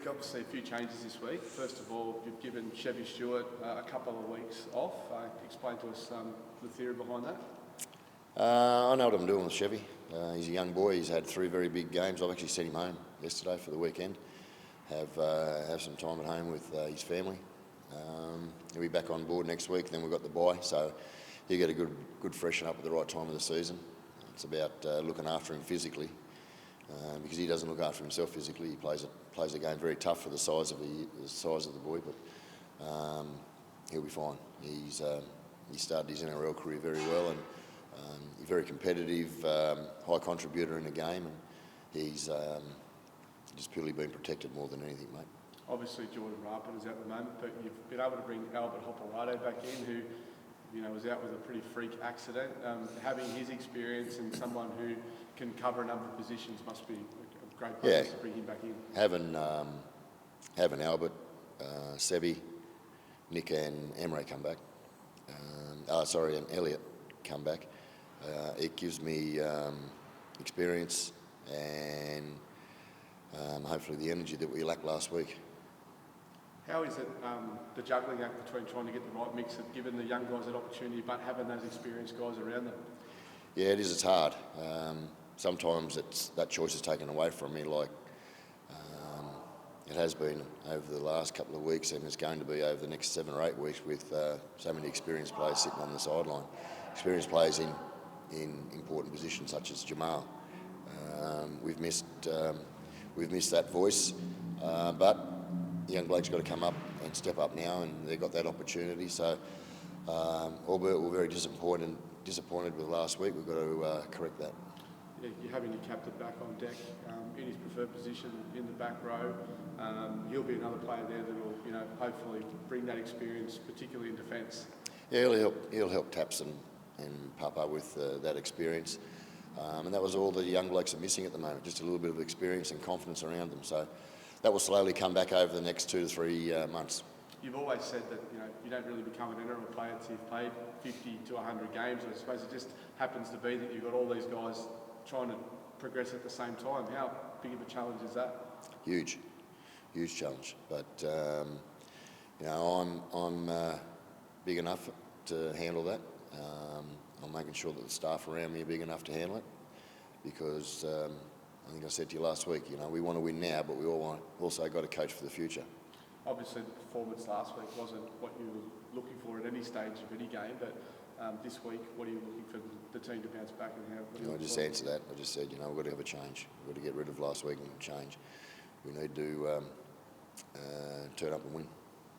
Rick, obviously a few changes this week. First of all, you've given Ricky Stuart a couple of weeks off. Explain to us the theory behind that. I know what I'm doing with Chevy. He's a young boy. He's had 3 very big games. I've actually sent him home yesterday for the weekend. Have some time at home with his family. He'll be back on board next week. Then we've got the bye, so he'll get a good freshen up at the right time of the season. It's about looking after him physically, because he doesn't look after himself physically. He plays a game very tough for the size of the boy, but he'll be fine. He started his NRL career very well, and he's very competitive, high contributor in the game, and he's just purely been protected more than anything, mate. Obviously, Jordan Rapin is out at the moment, but you've been able to bring Albert Hopperado back in, who was out with a pretty freak accident. Having his experience and someone who can cover a number of positions must be a great place to bring him back in. Having Albert, Sebi, Nick and Emre come back, and Elliot come back, it gives me experience and hopefully the energy that we lacked last week. How is it, the juggling act between trying to get the right mix of giving the young guys that opportunity but having those experienced guys around them? Yeah, it is. It's hard. Sometimes that choice is taken away from me, like it has been over the last couple of weeks, and it's going to be over the next 7 or 8 weeks with so many experienced players sitting on the sideline. Experienced players in important positions such as Jamal. We've missed that voice, but the young bloke's got to come up and step up now, and they've got that opportunity. So, albeit we're very disappointed with last week, we've got to correct that. Yeah, you're having your captain back on deck in his preferred position in the back row. He'll be another player there that will, hopefully bring that experience, particularly in defence. Yeah, he'll help Taps and Papa with that experience. And that was all the young blokes are missing at the moment, just a little bit of experience and confidence around them. So that will slowly come back over the next 2 to 3 months. You've always said that you don't really become an NRL player until you've played 50 to 100 games. I suppose it just happens to be that you've got all these guys trying to progress at the same time. How big of a challenge is that? Huge challenge. But I'm big enough to handle that. I'm making sure that the staff around me are big enough to handle it, because I think I said to you last week, we want to win now, but we also got to coach for the future. Obviously, the performance last week wasn't what you were looking for at any stage of any game, but this week, what are you looking for the team to bounce back and how? I just answered that. I just said, we've got to have a change. We've got to get rid of last week and change. We need to turn up and win.